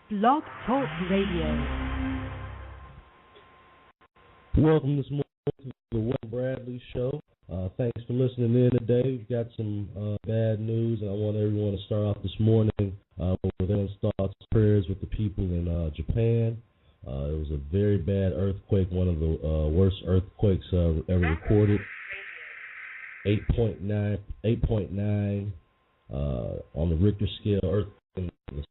Blog Talk Radio. Welcome this morning to the Will Bradley Show. Thanks for listening in today. We've got some bad news, and I want everyone to start off this morning with their thoughts, prayers with the people in Japan. It was a very bad earthquake, one of the worst earthquakes ever recorded. 8.9 on the Richter scale. Earthquake was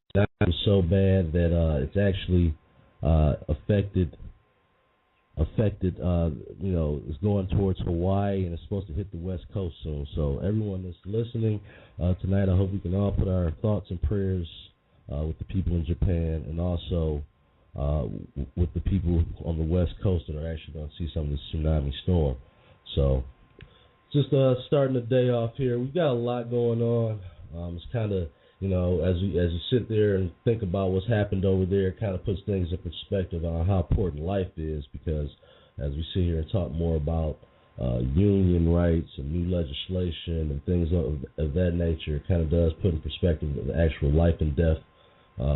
so bad that it's actually affected, it's going towards Hawaii, and it's supposed to hit the West Coast soon. So everyone that's listening tonight, I hope we can all put our thoughts and prayers with the people in Japan, and also with the people on the West Coast that are actually going to see some of this tsunami storm. So just starting the day off here, we've got a lot going on. It's kind of, as you sit there and think about what's happened over there, it kind of puts things in perspective on how important life is, because as we sit here and talk more about union rights and new legislation and things of that nature, it kind of does put in perspective the actual life and death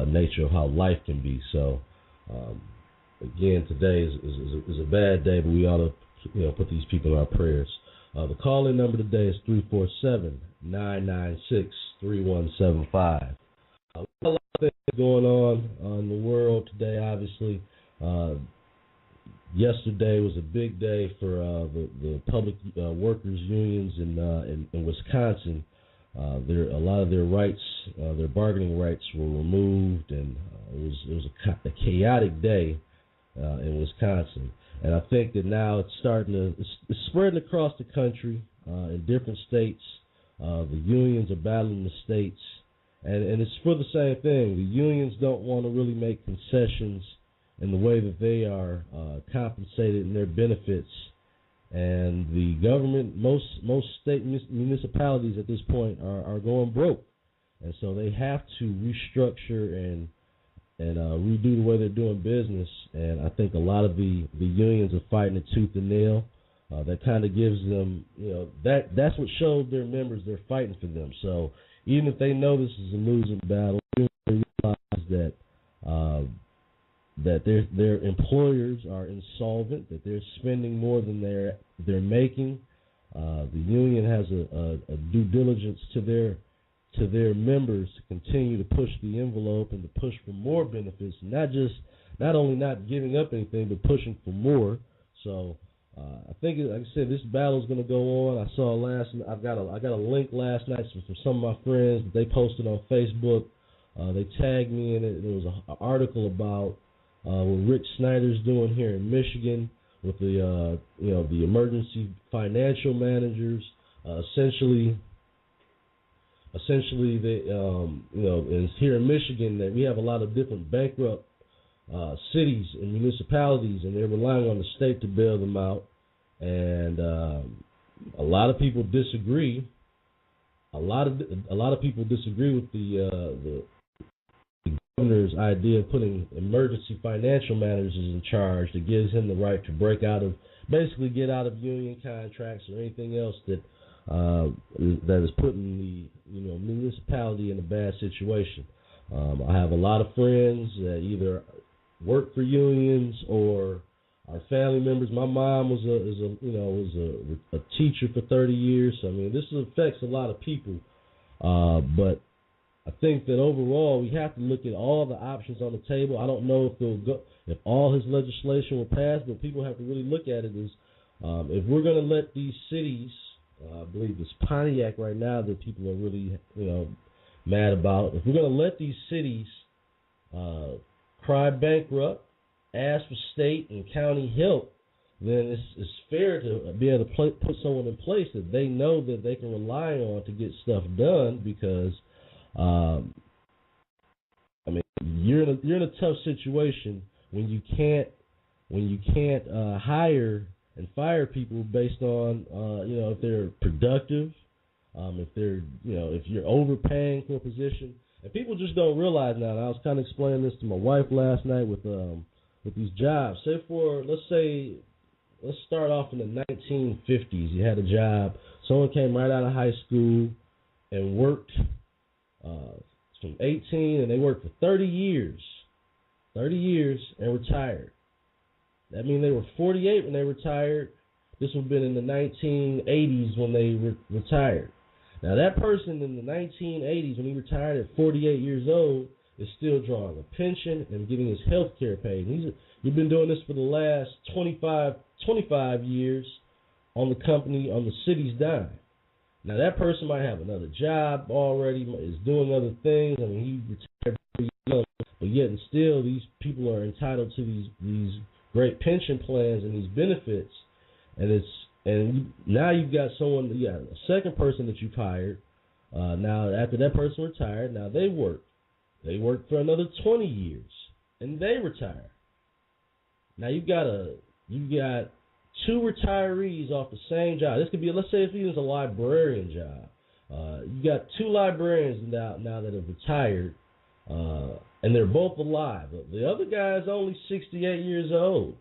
nature of how life can be. So, again, today is a bad day, but we ought to put these people in our prayers. The call-in number today is 347-996-3175. A lot of things going on in the world today, obviously. Yesterday was a big day for the public workers unions in Wisconsin. A lot of their rights, their bargaining rights, were removed, and it was a chaotic day in Wisconsin. And I think that now it's spreading across the country in different states. The unions are battling the states, and it's for the same thing. The unions don't want to really make concessions in the way that they are compensated in their benefits. And the government, most state municipalities at this point are going broke, and so they have to restructure and redo the way they're doing business. And I think a lot of the unions are fighting it tooth and nail. That kind of gives them, that's what shows their members they're fighting for them. So even if they know this is a losing battle, they realize that their employers are insolvent, that they're spending more than they're making. The union has a due diligence to their members to continue to push the envelope and to push for more benefits, not only not giving up anything, but pushing for more. So I think, like I said, this battle is going to go on. I got a link last night from some of my friends that they posted on Facebook. They tagged me in it. There was an article about what Rich Snyder's doing here in Michigan with the emergency financial managers. Essentially, they, it's here in Michigan that we have a lot of different bankrupt cities and municipalities, and they're relying on the state to bail them out. And a lot of people disagree. A lot of people disagree with the governor's idea of putting emergency financial managers in charge that gives him the right to get out of union contracts or anything else that is putting the municipality in a bad situation. I have a lot of friends that either work for unions or are family members. My mom was a teacher for 30 years. So, I mean, this affects a lot of people. But I think that overall we have to look at all the options on the table. I don't know if all his legislation will pass, but people have to really look at it as if we're going to let these cities, I believe it's Pontiac right now that people are really mad about. If we're going to let these cities cry bankrupt, ask for state and county help, then it's fair to be able to put someone in place that they know that they can rely on to get stuff done. Because you're in a tough situation when you can't hire and fire people based on if they're productive, if you're overpaying for a position. And people just don't realize now. And I was kind of explaining this to my wife last night with these jobs. Let's start off in the 1950s. You had a job. Someone came right out of high school and worked from 18, and they worked for 30 years. 30 years, and retired. That means they were 48 when they retired. This would have been in the 1980s when they retired. Now, that person in the 1980s, when he retired at 48 years old, is still drawing a pension and getting his health care paid. He's been doing this for the last 25 years on the city's dime. Now, that person might have another job already, is doing other things. I mean, he retired pretty young, but yet and still, these people are entitled to these great pension plans and these benefits. And now you've got a second person that you've hired. Now, after that person retired, now they work. They work for another 20 years, and they retire. Now you've got two retirees off the same job. This could be, let's say, if he was a librarian job. You got two librarians now that have retired, and they're both alive. The other guy is only 68 years old,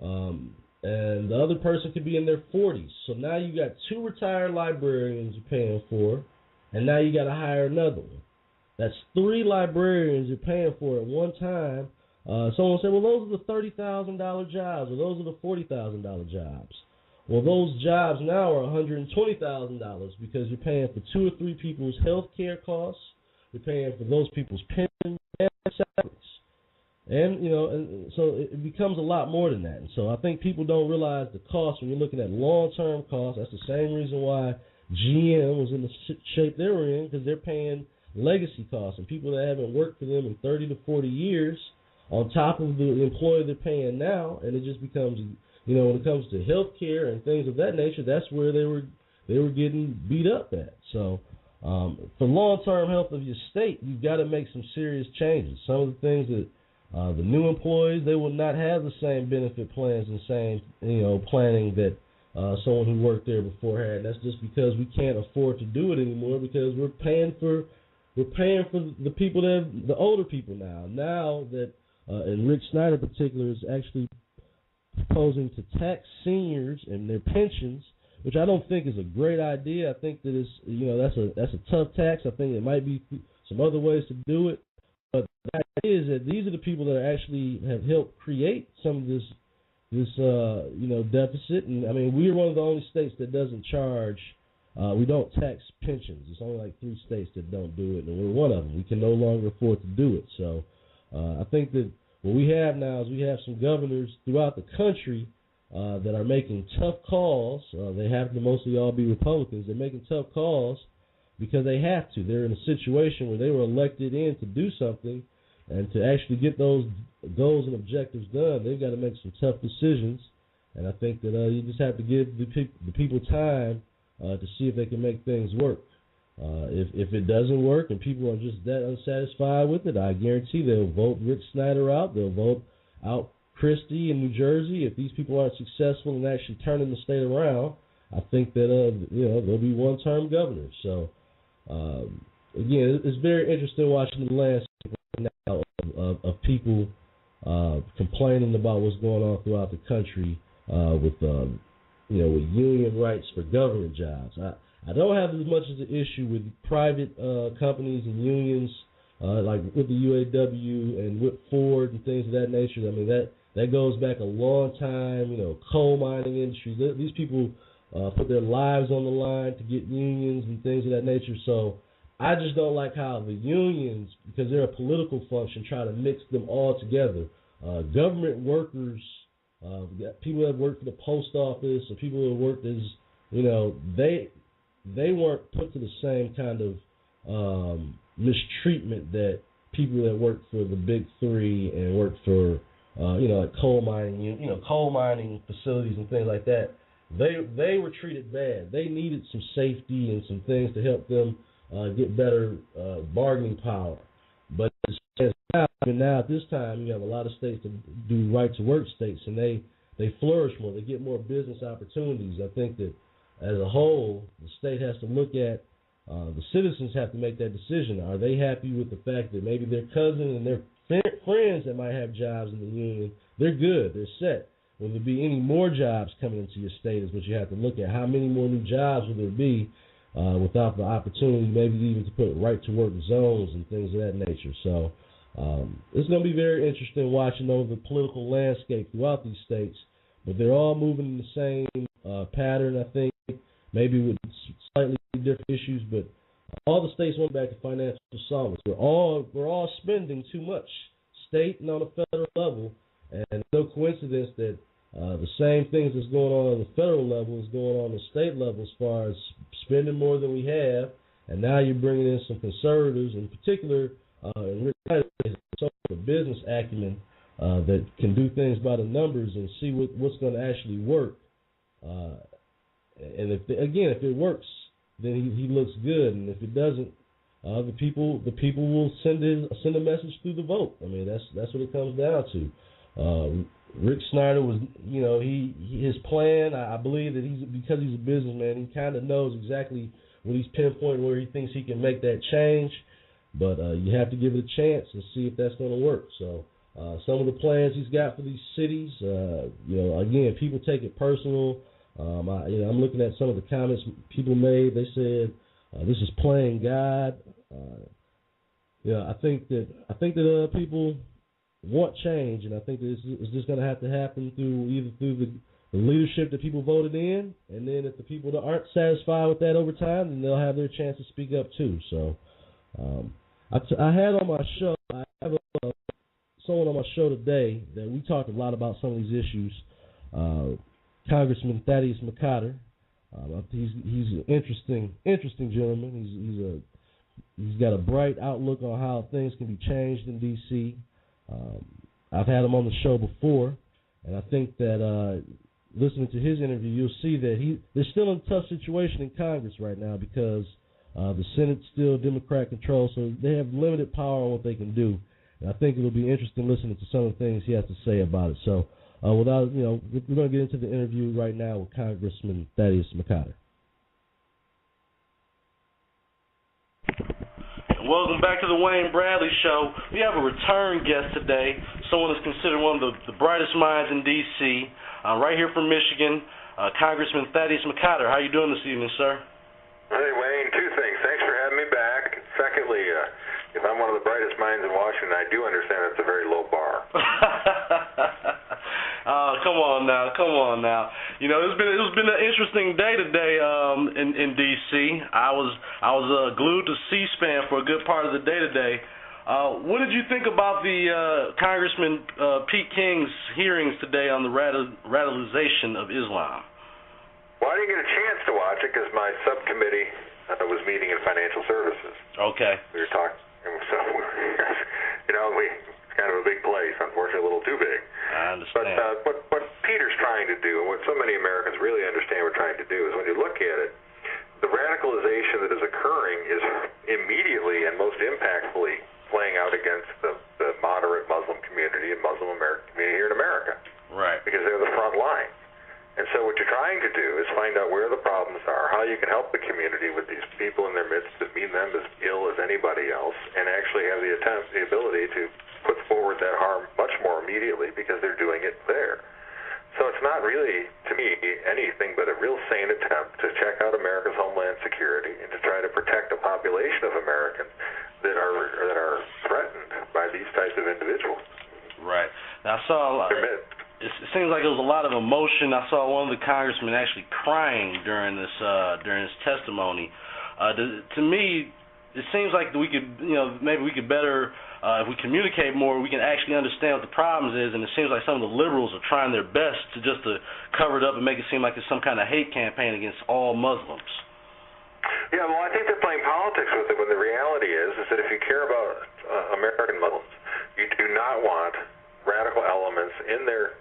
and the other person could be in their 40s. So now you got two retired librarians you're paying for, and now you got to hire another one. That's three librarians you're paying for at one time. Someone will say, well, those are the $30,000 jobs, or those are the $40,000 jobs. Well, those jobs now are $120,000 because you're paying for two or three people's health care costs. You're paying for those people's pensions and salaries. And so it becomes a lot more than that. And so I think people don't realize the cost when you're looking at long-term costs. That's the same reason why GM was in the shape they were in, because they're paying legacy costs, and people that haven't worked for them in 30 to 40 years on top of the employee they're paying now, and it just becomes, when it comes to health care and things of that nature, that's where they were getting beat up at. So for long-term health of your state, you've got to make some serious changes. Some of the things that the new employees, they will not have the same benefit plans and same planning that someone who worked there before had. That's just because we can't afford to do it anymore, because we're paying for the people the older people now. Now that and Rick Snyder in particular is actually proposing to tax seniors and their pensions, which I don't think is a great idea. I think that that's a tough tax. I think there might be some other ways to do it. But the idea is that these are the people that actually have helped create some of this deficit. And I mean, we're one of the only states that doesn't charge. We don't tax pensions. It's only like 3 states that don't do it, and we're one of them. We can no longer afford to do it. So I think that what we have now is we have some governors throughout the country that are making tough calls. They have to mostly all be Republicans. They're making tough calls because they have to. They're in a situation where they were elected in to do something, and to actually get those goals and objectives done, they've got to make some tough decisions. And I think that you just have to give the people time to see if they can make things work. If it doesn't work and people are just that unsatisfied with it, I guarantee they'll vote Rick Snyder out. They'll vote out Christie in New Jersey. If these people aren't successful in actually turning the state around, I think that there'll be one-term governors. So again, it's very interesting watching the landscape now of people complaining about what's going on throughout the country with union rights for government jobs. I don't have as much as an issue with private companies and unions, like with the UAW and with Ford and things of that nature. I mean, that goes back a long time. Coal mining industry. These people put their lives on the line to get unions and things of that nature. So I just don't like how the unions, because they're a political function, try to mix them all together. Government workers, people that work for the post office, or people that worked as, they weren't put to the same kind of mistreatment that people that work for the big three and work for, like coal mining facilities and things like that. They were treated bad. They needed some safety and some things to help them get better bargaining power. But now at this time, you have a lot of states that do right-to-work states, and they flourish more. They get more business opportunities. I think that as a whole, the state has to look at, the citizens have to make that decision. Are they happy with the fact that maybe their cousin and their friends that might have jobs in the union, they're good, they're set? Will there be any more jobs coming into your state is what you have to look at. How many more new jobs will there be without the opportunity maybe even to put right-to-work zones and things of that nature? So It's going to be very interesting watching over the political landscape throughout these states, but they're all moving in the same pattern, I think, maybe with slightly different issues, but all the states went back to financial solvency. We're all spending too much, state and on a federal level, and no coincidence that the same things that's going on the federal level is going on the state level as far as spending more than we have, and now you're bringing in some conservatives, in particular, and Rick Snyder has a business acumen that can do things by the numbers and see what's going to actually work. And if it works, then he looks good, and if it doesn't, the people will send a message through the vote. I mean, that's what it comes down to. Rick Snyder was, his plan. I believe that because he's a businessman, he kind of knows exactly when he's pinpointing where he thinks he can make that change. But you have to give it a chance and see if that's going to work. So some of the plans he's got for these cities, again, people take it personal. I'm looking at some of the comments people made. They said this is playing God. I think that people want change, and I think that it's just going to have to happen through the leadership that people voted in, and then if the people that aren't satisfied with that over time, then they'll have their chance to speak up too. So I had on my show, I have someone on my show today that we talked a lot about some of these issues. Congressman Thaddeus McCotter. He's an interesting gentleman. He's got a bright outlook on how things can be changed in D.C. I've had him on the show before, and I think that listening to his interview, you'll see that they're still in a tough situation in Congress right now because the Senate's still Democrat controlled, so they have limited power on what they can do. And I think it'll be interesting listening to some of the things he has to say about it. So, we're going to get into the interview right now with Congressman Thaddeus McCotter. Welcome back to the Wayne Bradley Show. We have a return guest today, someone that's considered one of the brightest minds in D.C., right here from Michigan, Congressman Thaddeus McCotter. How are you doing this evening, sir? Hey, Wayne, two things. Thanks for having me back. Secondly, if I'm one of the brightest minds in Washington, I do understand it's a very low bar. Come on now. It's been an interesting day today in D.C. I was glued to C-SPAN for a good part of the day today. What did you think about the Congressman Pete King's hearings today on the radicalization of Islam? Well, I didn't get a chance to watch it because my subcommittee was meeting in financial services. Okay. We were talking, so it's kind of a big place, unfortunately a little too big. I understand. But what Peter's trying to do, and what so many Americans really understand we're trying to do, is when you look at it, the radicalization that is occurring is immediately and most impactfully playing out against the moderate Muslim community and Muslim American community here in America. Right. Because they're the front line. And so what you're trying to do is find out where the problems are, how you can help the community with these people in their midst that mean them as ill as anybody else, and actually have the ability to put forward that harm much more immediately because they're doing it there. So it's not really, to me, anything but a real sane attempt to check out America's homeland security and to try to protect a population of Americans that are threatened by these types of individuals. Right. Now, I saw a lot. It seems like there was a lot of emotion. I saw one of the congressmen actually crying during his testimony. To me, it seems like we could, maybe we could better, if we communicate more, we can actually understand what the problems is. And it seems like some of the liberals are trying their best to cover it up and make it seem like it's some kind of hate campaign against all Muslims. Yeah, well, I think they're playing politics with it when the reality is that if you care about American Muslims, you do not want radical elements in their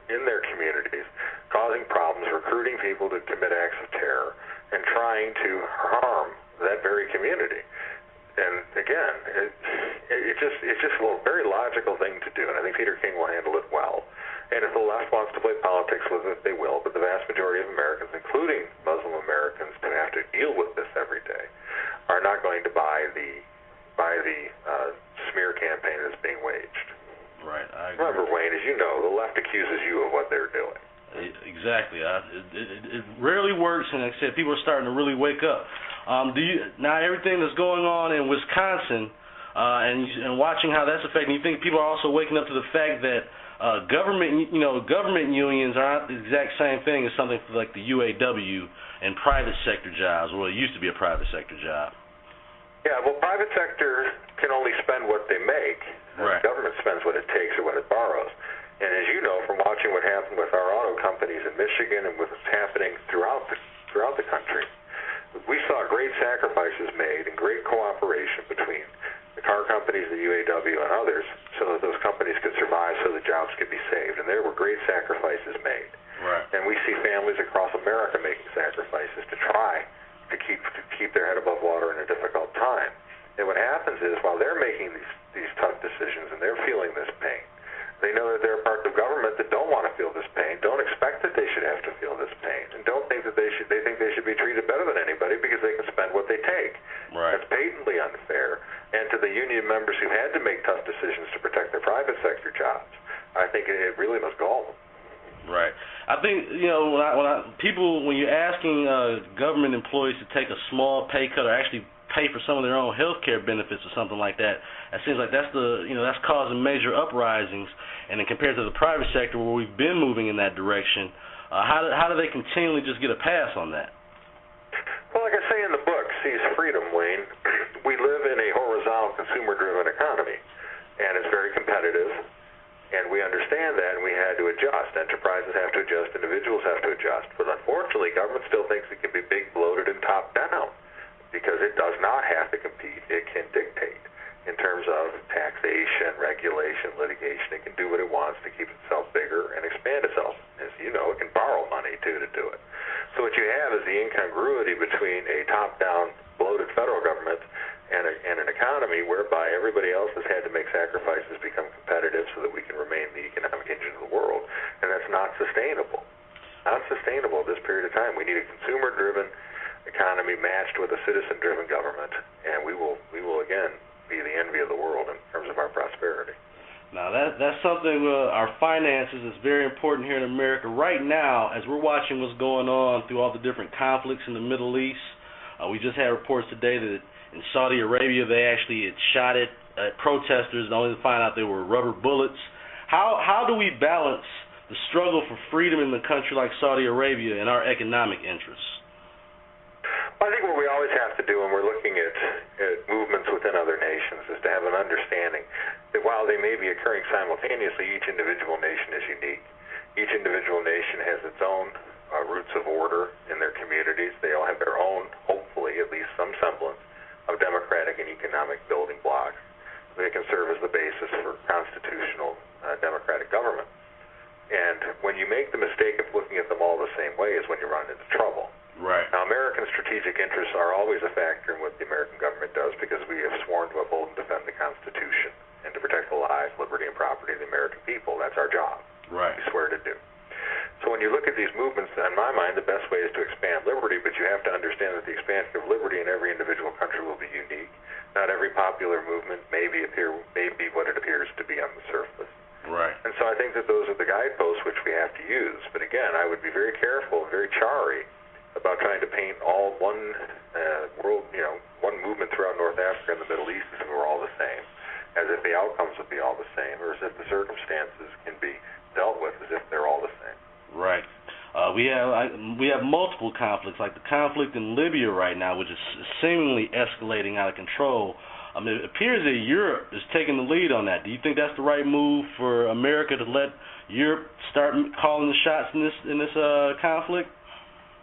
communities causing problems, recruiting people to commit acts of terror, and trying to harm that very community. And again, it's just a very logical thing to do, and I think Peter King will handle it well. And if the left wants to play politics with it, they will. But the vast majority of Americans, including Muslim Americans, who have to deal with this every day, are not going to buy the smear campaign that's being waged. Right. I agree. Remember, Wayne, as you know, the left accuses you of what they're doing. Exactly. It rarely works, and like I said, people are starting to really wake up. Now everything that's going on in Wisconsin, and watching how that's affecting. You think people are also waking up to the fact that government unions are not the exact same thing as something like the UAW and private sector jobs. Well, it used to be a private sector job. Yeah, well, private sector can only spend what they make. Right. Government spends what it takes or what it borrows. And as you know from watching what happened with our auto companies in Michigan and what's happening throughout the country, we saw great sacrifices made and great cooperation between the car companies, the UAW, and others, so that those companies could survive, so the jobs could be saved. And there were great sacrifices made. Right. And we see families across America making sacrifices to try to keep their head above water in a difficult time. And what happens is, while they're making these tough decisions and they're feeling this pain, they know that there are parts of government that don't want to feel this pain, don't expect that they should have to feel this pain, and don't think that they think they should be treated better than anybody because they can spend what they take. Right. That's patently unfair. And to the union members who had to make tough decisions to protect their private sector jobs, I think it really must gall them. Right. I think, when you're asking government employees to take a small pay cut or actually pay for some of their own health care benefits or something like that, it seems like that's that's causing major uprisings. And then compared to the private sector, where we've been moving in that direction, how do they continually just get a pass on that? Well, like I say in the book, Seize Freedom, Wayne, we live in a horizontal consumer-driven economy, and it's very competitive. And we understand that, and we had to adjust. Enterprises have to adjust. Individuals have to adjust. But unfortunately, government still thinks it can be big, bloated, and top-down because it does not have to compete. It can dictate in terms of taxation, regulation, litigation. It can do what it wants to keep itself bigger and expand itself. As you know, it can borrow money, too, to do it. So what you have is the incongruity between a top-down, bloated federal government and an economy whereby everybody else has had to make sacrifices to become competitive so that we can remain the economic engine of the world. And that's not sustainable. Not sustainable at this period of time. We need a consumer-driven economy matched with a citizen-driven government, and we will again be the envy of the world in terms of our prosperity. Now, that's something, our finances is very important here in America. Right now, as we're watching what's going on through all the different conflicts in the Middle East, we just had reports today that in Saudi Arabia, they actually had shot at protesters, and only to find out they were rubber bullets. How do we balance the struggle for freedom in a country like Saudi Arabia and our economic interests? Well, I think what we always have to do when we're looking at movements within other nations is to have an understanding that while they may be occurring simultaneously, each individual nation is unique. Each individual nation has its own roots of order in their communities. They all have their own, hopefully, at least some semblance of democratic and economic building blocks. They can serve as the basis for constitutional democratic government. And when you make the mistake of looking at them all the same way is when you run into trouble. Right. Now, American strategic interests are always a factor in what the American government does because we have sworn to uphold and defend the Constitution and to protect the lives, liberty, and property of the American people. That's our job. Right. We swear to do. So when you look at these movements, in my mind, the best way is to expand liberty, but you have to understand that the expansion of liberty in every individual country will be unique. Not every popular movement may be what it appears to be on the surface. Right. And so I think that those are the guideposts which we have to use. But again, I would be very careful, very chary about trying to paint all one one movement throughout North Africa and the Middle East as if we're all the same, as if the outcomes would be all the same, or as if the circumstances can be dealt with as if they're all the same. Right. We have multiple conflicts, like the conflict in Libya right now, which is seemingly escalating out of control. It appears that Europe is taking the lead on that. Do you think that's the right move for America to let Europe start calling the shots in this conflict?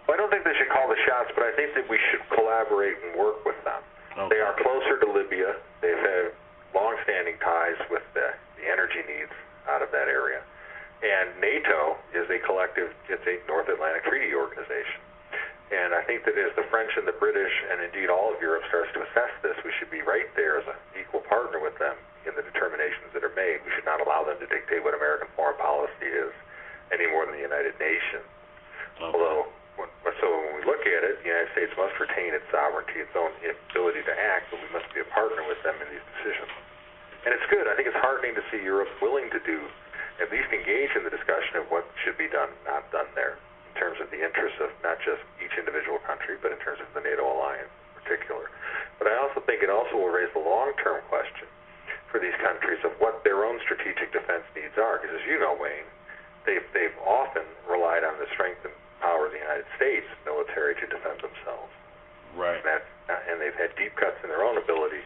Well, I don't think they should call the shots, but I think that we should collaborate and work with them. Okay. They are closer to Libya. They've had long-standing ties with the energy needs out of that area. And NATO is a collective, it's a North Atlantic Treaty Organization. And I think that as the French and the British, and indeed all of Europe, starts to assess this, we should be right there as an equal partner with them in the determinations that are made. We should not allow them to dictate what American foreign policy is any more than the United Nations. Okay. Although, when we look at it, the United States must retain its sovereignty, its own ability to act, but we must be a partner with them in these decisions. And it's good. I think it's heartening to see Europe willing to at least engage in the discussion of what should be done, not done there, in terms of the interests of not just each individual country, but in terms of the NATO alliance, which particular. But I also think it also will raise the long-term question for these countries of what their own strategic defense needs are. Because as you know, Wayne, they've often relied on the strength and power of the United States military to defend themselves. Right. And they've had deep cuts in their own ability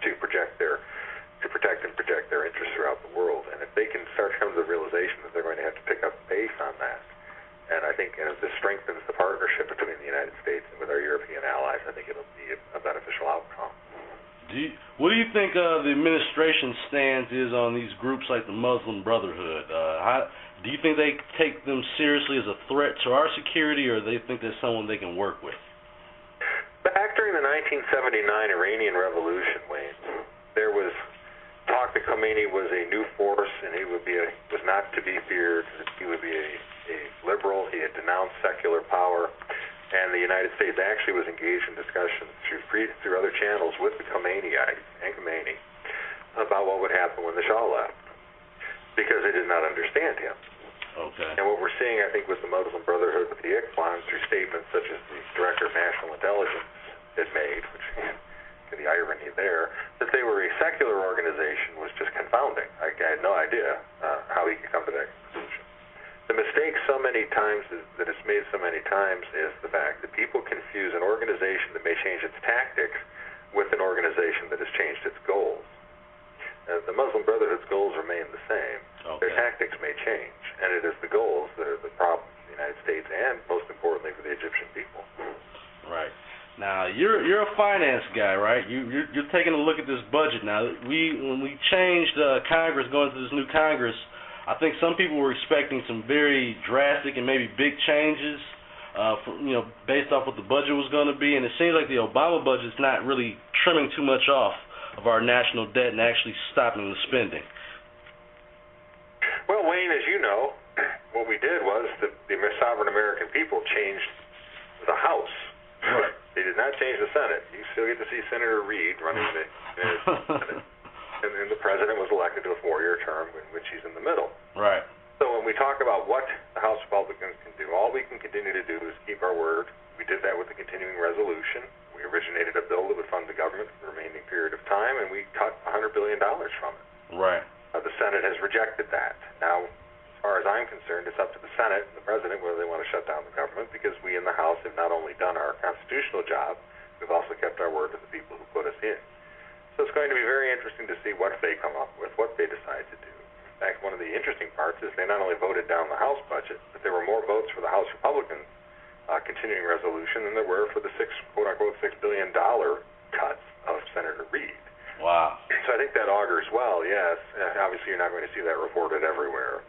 to protect and project their interests throughout the world. And if they can start to come to the realization that they're going to have to pick up the pace on that, and I think as this strengthens the partnership between the United States and with our European allies, I think it'll be a beneficial outcome. What do you think the administration's stance is on these groups like the Muslim Brotherhood? Do you think they take them seriously as a threat to our security, or do they think they're someone they can work with? Back during the 1979 Iranian Revolution, Wayne, there was talk that Khomeini was a new force and he was not to be feared. He would be a liberal. He had denounced secular power, and the United States actually was engaged in discussions through other channels with the Khomeiniites and Khomeini about what would happen when the Shah left, because they did not understand him. Okay. And what we're seeing, I think, with the Muslim Brotherhood, with the Ikhwan, through statements such as the Director of National Intelligence had made, which the irony there, that they were a secular organization was just confounding. I had no idea how he could come to that conclusion. The mistake so many times that it's made so many times is the fact that people confuse an organization that may change its tactics with an organization that has changed its goals. The Muslim Brotherhood's goals remain the same. Okay. Their tactics may change, and it is the goals that are the problem for the United States and, most importantly, for the Egyptian people. Right. Now, you're a finance guy, right? You're taking a look at this budget. Now, when we changed Congress, going to this new Congress, I think some people were expecting some very drastic and maybe big changes, based off what the budget was going to be. And it seems like the Obama budget's not really trimming too much off of our national debt and actually stopping the spending. Well, Wayne, as you know, what we did was the sovereign American people changed the House. Right. They did not change the Senate. You still get to see Senator Reid running the Senate. And then the president was elected to a 4-year term, in which he's in the middle. Right. So when we talk about what the House Republicans can do, all we can continue to do is keep our word. We did that with the continuing resolution. We originated a bill that would fund the government for the remaining period of time, and we cut $100 billion from it. Right. The Senate has rejected that. Now, as far as I'm concerned, it's up to the Senate and the president whether they want to shut down the government, because we in the House have not only done our constitutional job, we've also kept our word to the people who put us in. So it's going to be very interesting to see what they come up with, what they decide to do. In fact, one of the interesting parts is they not only voted down the House budget, but there were more votes for the House Republican continuing resolution than there were for the quote-unquote $6 billion cuts of Senator Reid. Wow. So I think that augurs well, yes. Obviously, you're not going to see that reported everywhere.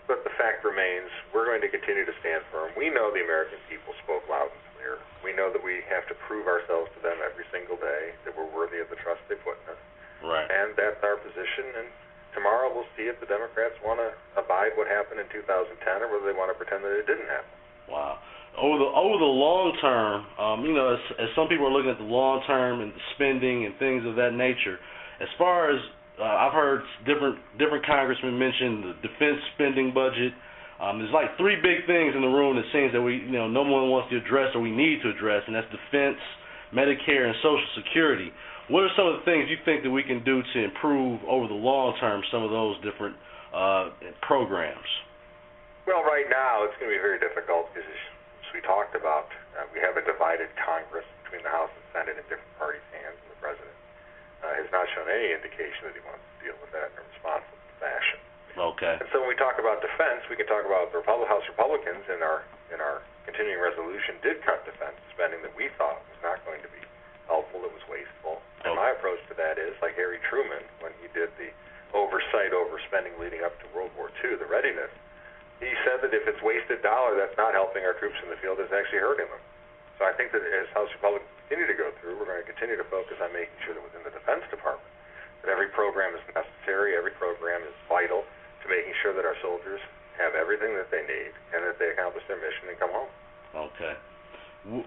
But the fact remains, we're going to continue to stand firm. We know the American people spoke loud and clear. We know that we have to prove ourselves to them every single day, that we're worthy of the trust they put in us. Right. And that's our position. And tomorrow we'll see if the Democrats want to abide what happened in 2010 or whether they want to pretend that it didn't happen. Wow. Over the long term, as some people are looking at the long term and the spending and things of that nature, as far as I've heard different congressmen mention the defense spending budget. There's like 3 big things in the room that seems that no one wants to address or we need to address, and that's defense, Medicare, and Social Security. What are some of the things you think that we can do to improve over the long term some of those different programs? Well, right now it's going to be very difficult because, as we talked about, we have a divided Congress between the House and Senate in different parties' hands, and the President has not shown any indication that he wants to deal with that in a responsible fashion. Okay. And so when we talk about defense, we can talk about the House Republicans in our continuing resolution did cut defense spending that we thought was not going to be helpful, it was wasteful. And my approach to that is, like Harry Truman, when he did the oversight over spending leading up to World War II, the readiness, he said that if it's wasted dollar, that's not helping our troops in the field, it's actually hurting them. So I think that as House Republicans continue to go through, we're going to continue to focus on making sure that within the Defense Department, that every program is necessary, every program is vital to making sure that our soldiers have everything that they need and that they accomplish their mission and come home. Okay.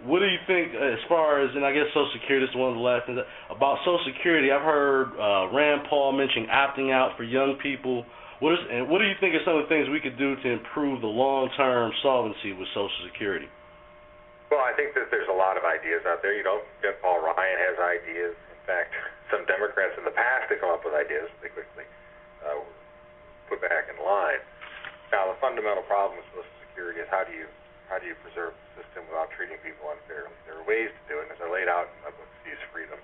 What do you think as far as, and I guess Social Security is one of the last things, about Social Security? I've heard Rand Paul mention opting out for young people. What do you think are some of the things we could do to improve the long-term solvency with Social Security? Well, I think that there's a lot of ideas out there. Paul Ryan has ideas. In fact, some Democrats in the past have come up with ideas they quickly put back in line. Now, the fundamental problem with Social Security is how do you preserve the system without treating people unfairly? There are ways to do it, and as I laid out in my book, Seize Freedom,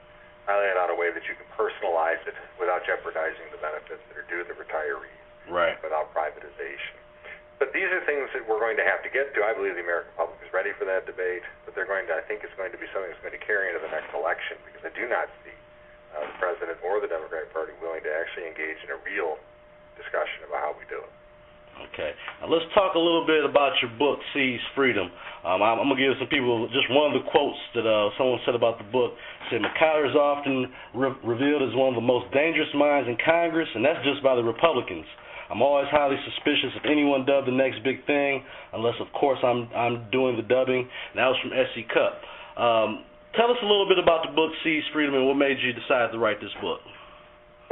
I laid out a way that you can personalize it without jeopardizing the benefits that are due to the retirees, right, without privatization. But these are things that we're going to have to get to. I believe the American public is ready for that debate, but I think it's going to be something that's going to carry into the next election, because I do not see the President or the Democratic Party willing to actually engage in a real discussion about how we do it. Okay. Now let's talk a little bit about your book, Seize Freedom. I'm going to give some people just one of the quotes that someone said about the book. It said, McCotter is often revealed as one of the most dangerous minds in Congress, and that's just by the Republicans. I'm always highly suspicious of anyone dubbed the next big thing, unless, of course, I'm doing the dubbing. And that was from S.C. Cupp. Tell us a little bit about the book, Seize Freedom, and what made you decide to write this book.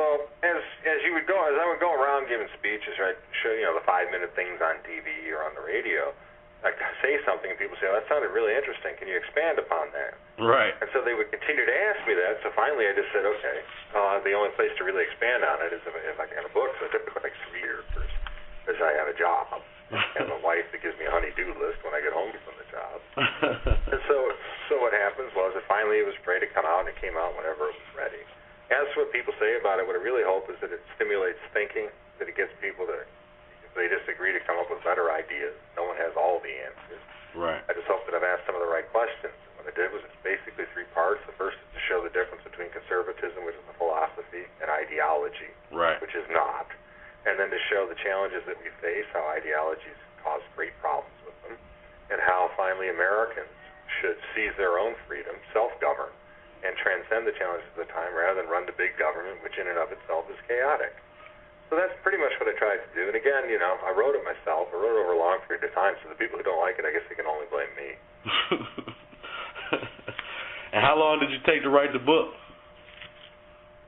Well, as I would go around giving speeches, right, show the 5-minute things on TV or on the radio, I'd say something and people say, "Oh, that sounded really interesting. Can you expand upon that?" Right. And so they would continue to ask me that. So finally, I just said, "Okay, the only place to really expand on it is if I can have a book." So it took like 3 years because I had a job and a wife that gives me a honey-do list when I get home from the job. And so what happens was that finally it was ready to come out, and it came out whenever it was ready. As for what people say about it, what I really hope is that it stimulates thinking, that it gets people to, if they disagree, to come up with better ideas. No one has all the answers. Right. I just hope that I've asked some of the right questions. What I did was it's basically 3 parts. The first is to show the difference between conservatism, which is a philosophy, and ideology, right, which is not. And then to show the challenges that we face, how ideologies cause great problems with them, and how finally Americans should seize their own freedom, self-govern, and transcend the challenges of the time rather than run to big government, which in and of itself is chaotic. So that's pretty much what I tried to do. And again, I wrote it myself. I wrote it over a long period of time, so the people who don't like it, I guess they can only blame me. And how long did you take to write the book?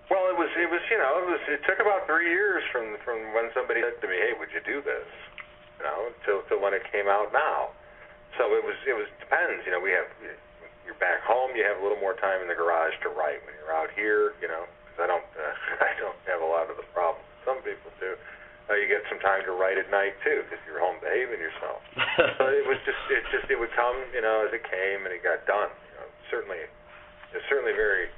Well, it took about 3 years from when somebody said to me, "Hey, would you do this?" Till when it came out now. So it depends. You're back home, you have a little more time in the garage to write. When you're out here, because I don't have a lot of the problems some people do. You get some time to write at night too, because you're home behaving yourself. So it would come, as it came, and it got done. It's certainly very.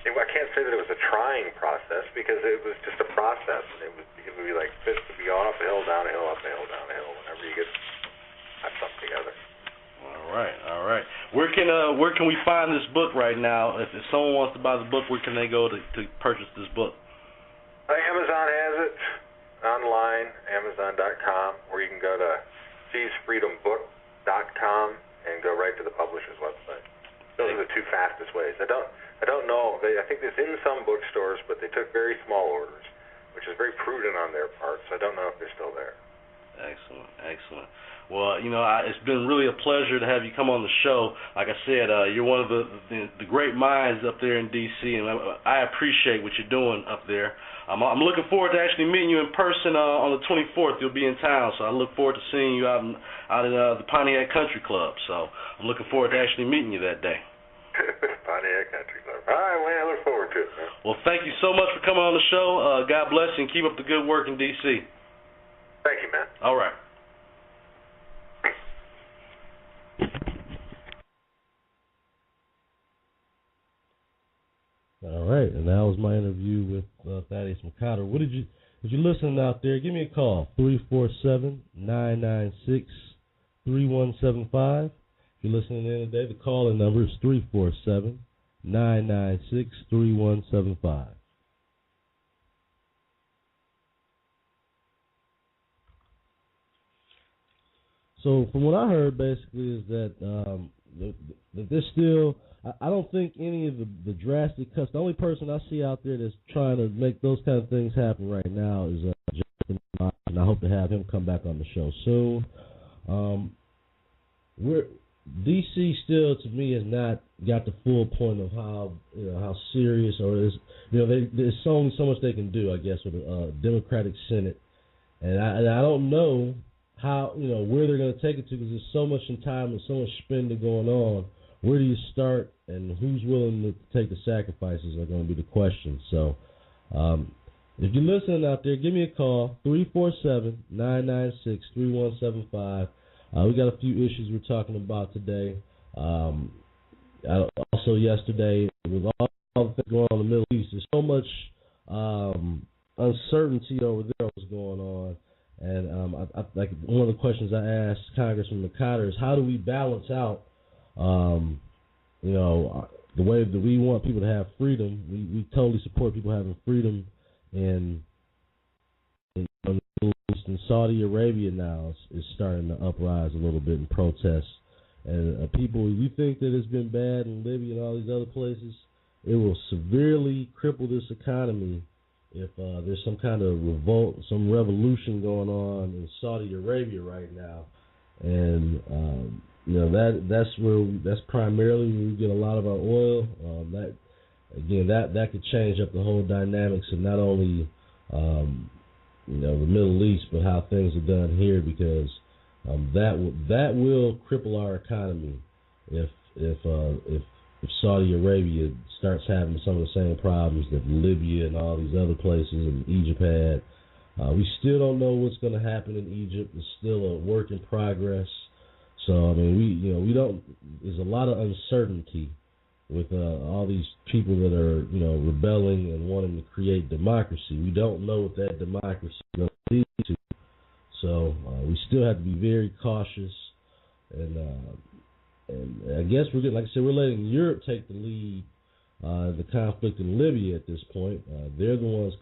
I can't say that it was a trying process, because it was just a process, and it would be like this would be on up a hill, down a hill, up a hill, down a hill. Whenever you get something together. All right. Where can we find this book right now? If someone wants to buy the book, where can they go to purchase this book? Amazon has it online, Amazon.com, or you can go to seizefreedombook.com and go right to the publisher's website. Those are the 2 fastest ways. I don't know. I think it's in some bookstores, but they took very small orders, which is very prudent on their part. So I don't know if they're still there. Excellent. Well, it's been really a pleasure to have you come on the show. Like I said, you're one of the great minds up there in D.C., and I appreciate what you're doing up there. I'm looking forward to actually meeting you in person on the 24th. You'll be in town, so I look forward to seeing you out in the Pontiac Country Club. So I'm looking forward to actually meeting you that day. Pontiac Country Club. All right, well, I look forward to it, man. Well, thank you so much for coming on the show. God bless you, and keep up the good work in D.C. Thank you, man. All right. All right, and that was my interview with Thaddeus McCotter. If you're listening out there, give me a call, 347-996-3175. If you're listening in today, the call-in number is 347-996-3175. So from what I heard, basically, is that that there's still, I don't think any of the drastic cuts. The only person I see out there that's trying to make those kind of things happen right now is Justin, and I hope to have him come back on the show soon. DC still, to me, has not got the full point of how serious, or is there's only so much they can do, I guess, with a Democratic Senate, and I don't know how, where they're going to take it to, because there's so much in time and so much spending going on. Where do you start, and who's willing to take the sacrifices are going to be the question. So if you're listening out there, give me a call, 347-996-3175. We got a few issues we're talking about today. Also yesterday, with all the things going on in the Middle East, there's so much uncertainty over there what's going on. And I like one of the questions I asked Congressman McCotter is, how do we balance out, the way that we want people to have freedom? We totally support people having freedom in the Middle East, and Saudi Arabia now is starting to uprise a little bit in protest. And people, we think that it's been bad in Libya and all these other places. It will severely cripple this economy if there's some kind of revolt, some revolution going on in Saudi Arabia right now. And that's primarily where we get a lot of our oil. That could change up the whole dynamics of not only the Middle East, but how things are done here, because that will cripple our economy if Saudi Arabia starts having some of the same problems that Libya and all these other places and Egypt had. We still don't know what's going to happen in Egypt. It's still a work in progress. So I mean, we don't. There's a lot of uncertainty with all these people that are rebelling and wanting to create democracy. We don't know what that democracy is going to lead to. So we still have to be very cautious, and I guess we're letting Europe take the lead the conflict in Libya at this point. They're the ones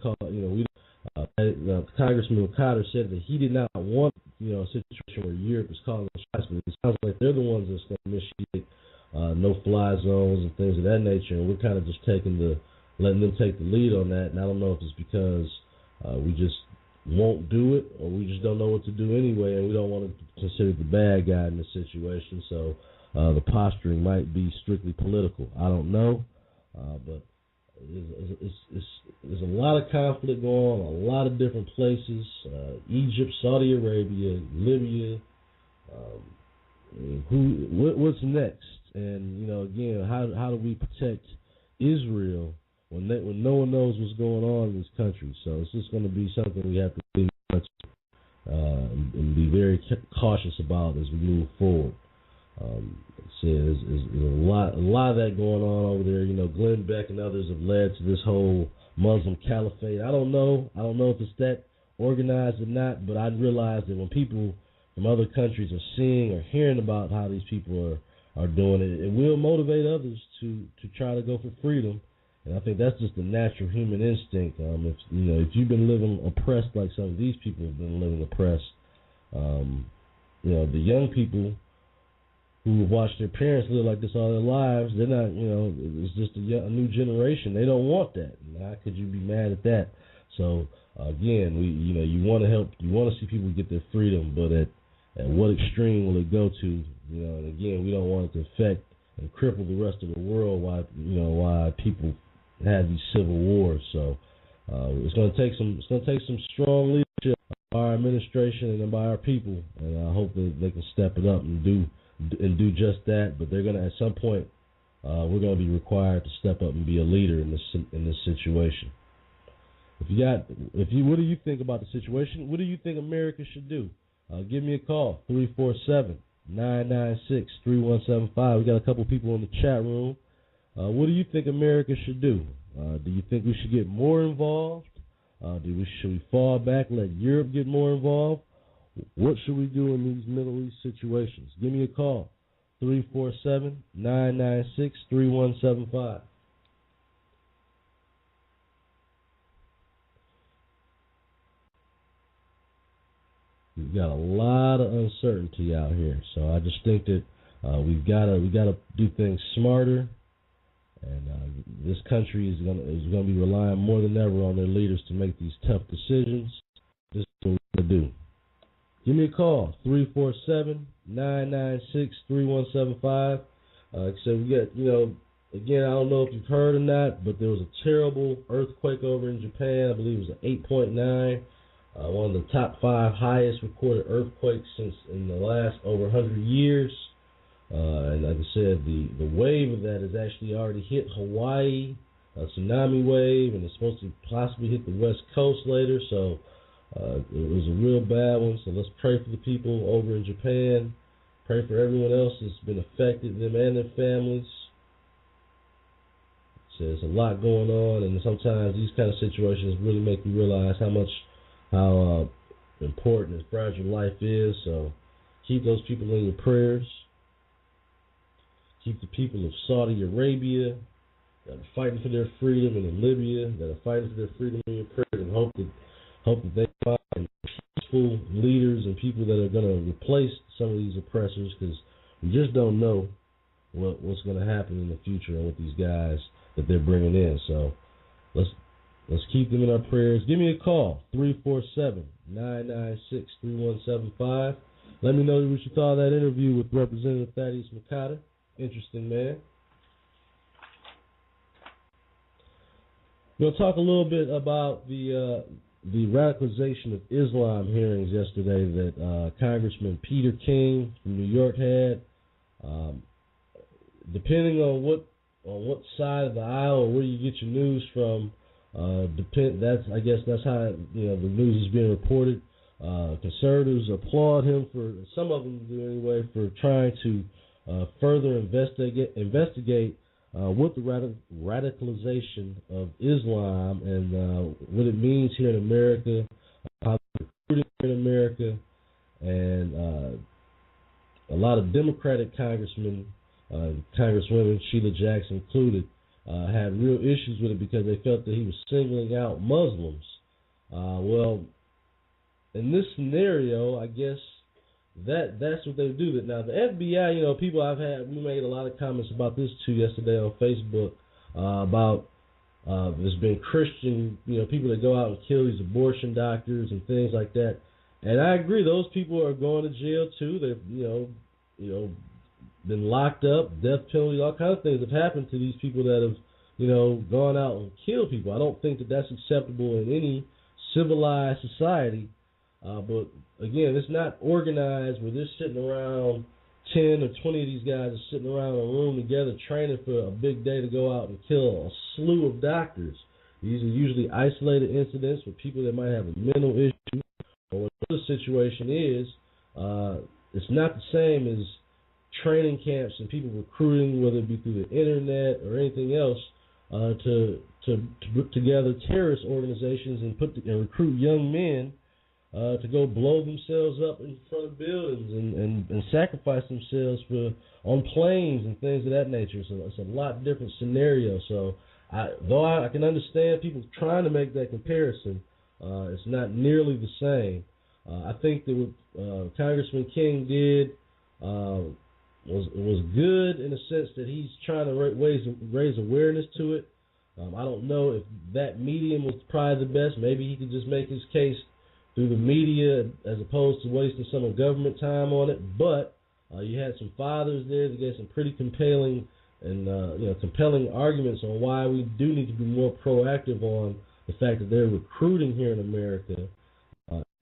Congressman McCotter said that he did not want a situation where Europe is calling the shots, but it sounds like they're the ones that's going to initiate no-fly zones and things of that nature, and we're kind of just letting them take the lead on that. And I don't know if it's because we just won't do it, or we just don't know what to do anyway, and we don't want to consider the bad guy in this situation. So the posturing might be strictly political. I don't know, but there's a lot of conflict going on, a lot of different places. Egypt, Saudi Arabia, Libya. What's next? And again, how do we protect Israel when no one knows what's going on in this country? So it's just going to be something we have to be and be very cautious about as we move forward. There's a lot of that going on over there. Glenn Beck and others have led to this whole Muslim caliphate. I don't know if it's that organized or not, but I realize that when people from other countries are seeing or hearing about how these people are doing it, it will motivate others to try to go for freedom. And I think that's just a natural human instinct. If you've been living oppressed like some of these people have been living oppressed, the young people who have watched their parents live like this all their lives, they're not, it's just a new generation. They don't want that. And how could you be mad at that? So again, you want to help, you want to see people get their freedom, but at what extreme will it go to? And again, we don't want it to affect and cripple the rest of the world why people have these civil wars. So it's going to take some strong leadership by our administration and by our people, and I hope that they can step it up and do just that. But they're going to, at some point, we're going to be required to step up and be a leader in this situation. What do you think about the situation? What do you think America should do? Give me a call, 347-996-3175. We got a couple people in the chat room. What do you think America should do? Do you think we should get more involved? Should we fall back, let Europe get more involved? What should we do in these Middle East situations? Give me a call, 347-996-3175. We've got a lot of uncertainty out here, so I just think that we gotta do things smarter, and this country is gonna be relying more than ever on their leaders to make these tough decisions. This is what we're gonna do. Give me a call, 347-996-3175. So we got, again, I don't know if you've heard or not, but there was a terrible earthquake over in Japan. I believe it was an 8.9. one of the top 5 highest recorded earthquakes since in the last over 100 years. And like I said, the wave of that has actually already hit Hawaii, a tsunami wave, and it's supposed to possibly hit the West Coast later. So it was a real bad one. So let's pray for the people over in Japan. Pray for everyone else that's been affected, them and their families. So there's a lot going on, and sometimes these kind of situations really make you realize how important and fragile life is. So keep those people in your prayers. Keep the people of Saudi Arabia that are fighting for their freedom, and in Libya that are fighting for their freedom in your prayers, and hope that they find peaceful leaders and people that are going to replace some of these oppressors, because we just don't know what's going to happen in the future with these guys that they're bringing in. So let's keep them in our prayers. Give me a call, 347-996-3175. Let me know what you thought of that interview with Representative Thaddeus McCotter. Interesting man. We'll talk a little bit about the radicalization of Islam hearings yesterday that Congressman Peter King from New York had. Depending on what side of the aisle or where you get your news from, I guess that's how the news is being reported. Conservatives applaud him for, some of them do anyway, for trying to further investigate what the radicalization of Islam and what it means here in America, how they're recruiting here in America, and a lot of Democratic congressmen, Congresswomen, Sheila Jackson included, had real issues with it because they felt that he was singling out Muslims. Well, in this scenario, I guess that's what they do. Now, the FBI, we made a lot of comments about this too yesterday on Facebook about there's been Christian, people that go out and kill these abortion doctors and things like that. And I agree, those people are going to jail too. They've, been locked up, death penalty, all kinds of things have happened to these people that have, gone out and killed people. I don't think that that's acceptable in any civilized society. But again, it's not organized where they're sitting around, 10 or 20 of these guys are sitting around in a room together training for a big day to go out and kill a slew of doctors. These are usually isolated incidents with people that might have a mental issue. Or what the situation is, it's not the same as training camps and people recruiting, whether it be through the internet or anything else, to put together terrorist organizations and recruit young men to go blow themselves up in front of buildings and sacrifice themselves on planes and things of that nature. So it's a lot different scenario. So though I can understand people trying to make that comparison, it's not nearly the same. I think that what Congressman King did was good in the sense that he's trying to raise awareness to it. I don't know if that medium was probably the best. Maybe he could just make his case through the media as opposed to wasting some of government time on it. But you had some fathers there that gave some pretty compelling arguments on why we do need to be more proactive on the fact that they're recruiting here in America,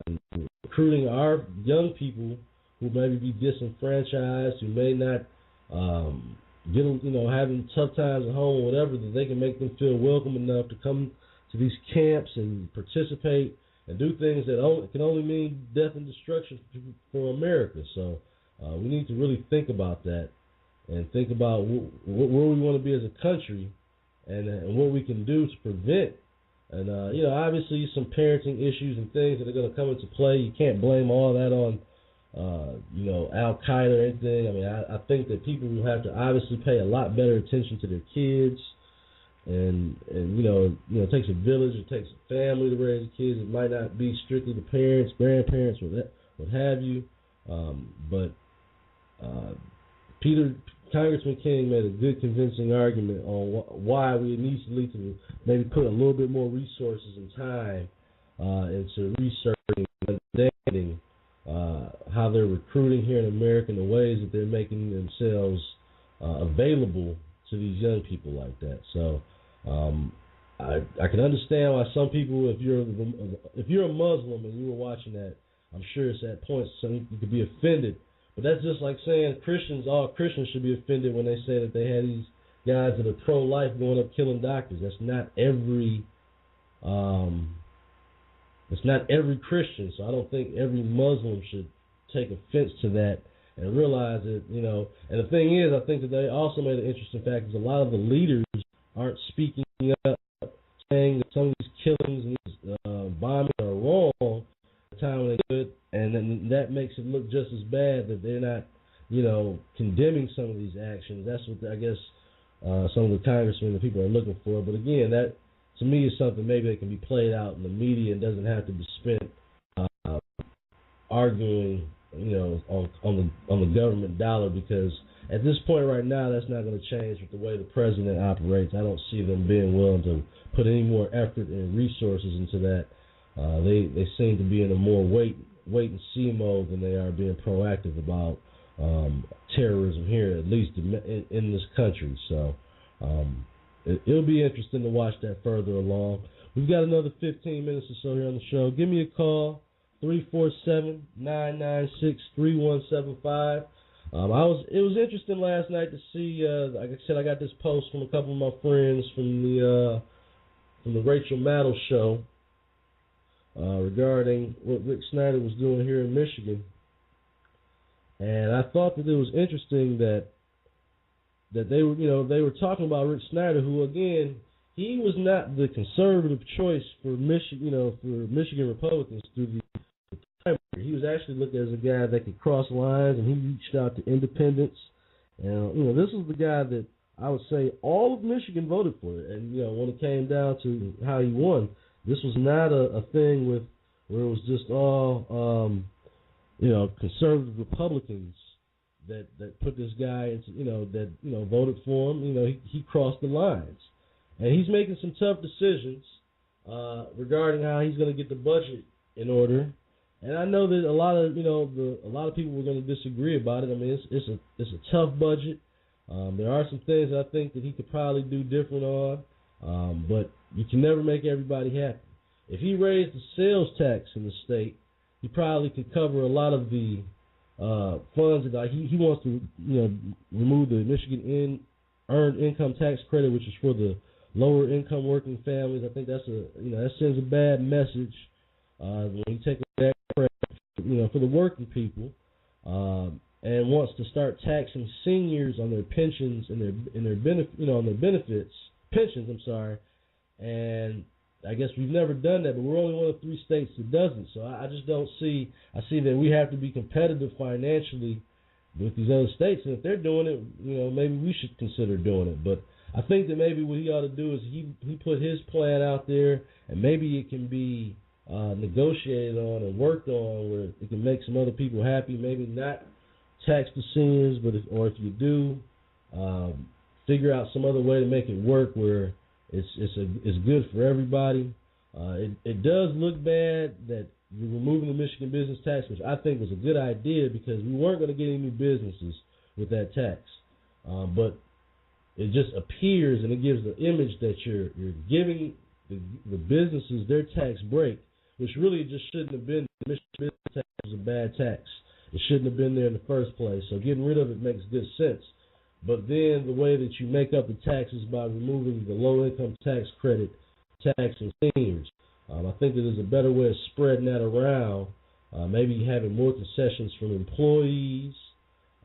and recruiting our young people who maybe be disenfranchised, who may not having tough times at home or whatever, that they can make them feel welcome enough to come to these camps and participate and do things that can only mean death and destruction for America. So we need to really think about that and think about where we want to be as a country and what we can do to prevent. And, obviously some parenting issues and things that are going to come into play. You can't blame all that on Al-Qaeda or anything. I mean, I think that people will have to obviously pay a lot better attention to their kids, and it takes a village, it takes a family to raise kids. It might not be strictly the parents, grandparents, or what have you. But Congressman King made a good, convincing argument on why we need to maybe put a little bit more resources and time into researching and understanding how they're recruiting here in America and the ways that they're making themselves available to these young people like that. So I can understand why some people, if you're a Muslim and you were watching that, I'm sure it's at points some you could be offended. But that's just like saying all Christians should be offended when they say that they had these guys that are pro-life going up killing doctors. That's not every Christian. So I don't think every Muslim should take offense to that and realize that, And the thing is, I think that they also made an interesting fact is a lot of the leaders aren't speaking up, saying that some of these killings and these bombings are wrong at the time when they do it, and then that makes it look just as bad that they're not, condemning some of these actions. That's what I guess some of the congressmen and people are looking for. But again, that to me is something maybe that can be played out in the media and doesn't have to be spent arguing, on the government dollar, because at this point right now, that's not going to change with the way the president operates. I don't see them being willing to put any more effort and resources into that. They seem to be in a more wait and see mode than they are being proactive about terrorism here, at least in this country. So it'll be interesting to watch that further along. We've got another 15 minutes or so here on the show. Give me a call, 347-996-3175. It was interesting last night to see. Like I said, I got this post from a couple of my friends from the Rachel Maddow show regarding what Rick Snyder was doing here in Michigan, and I thought that it was interesting that they were talking about Rick Snyder, who again he was not the conservative choice for Michigan Republicans through the primary. He was actually looked at as a guy that could cross lines, and he reached out to independents. And this was the guy that I would say all of Michigan voted for. And when it came down to how he won, this was not a thing where it was just all conservative Republicans that put this guy into voted for him. He crossed the lines, and he's making some tough decisions regarding how he's going to get the budget in order. And I know that a lot of people were going to disagree about it. I mean, it's a tough budget. There are some things that I think that he could probably do different on, but you can never make everybody happy. If he raised the sales tax in the state, he probably could cover a lot of the funds that he wants to remove the Michigan earned income tax credit, which is for the lower income working families. I think that sends a bad message when you take that credit, for the working people, and wants to start taxing seniors on their pensions and their benefits pensions. I'm sorry, and I guess we've never done that, but we're only one of 3 states that doesn't. So I just don't see. I see that we have to be competitive financially with these other states, and if they're doing it, maybe we should consider doing it. But I think that maybe what he ought to do is he put his plan out there, and maybe it can be negotiated on and worked on where it can make some other people happy. Maybe not tax the seniors, but if you do, figure out some other way to make it work where it's good for everybody. It does look bad that you're removing the Michigan business tax, which I think was a good idea because we weren't going to get any new businesses with that tax. But it just appears and it gives the image that you're giving the businesses their tax break, which really just shouldn't have been. The Michigan business tax was a bad tax. It shouldn't have been there in the first place. So getting rid of it makes good sense. But then the way that you make up the taxes by removing the low-income tax credit, taxing seniors, I think that there's a better way of spreading that around. Maybe having more concessions from employees,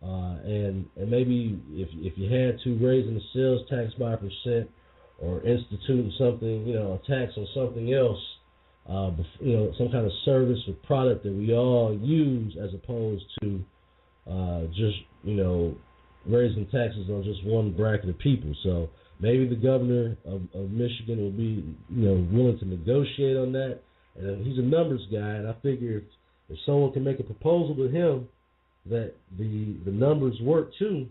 and maybe if you had to, raising the sales tax by 1% or instituting something, a tax on something else, some kind of service or product that we all use, as opposed to just raising taxes on just one bracket of people. So maybe the governor of Michigan will be willing to negotiate on that. And he's a numbers guy, and I figure if someone can make a proposal to him that the numbers work too,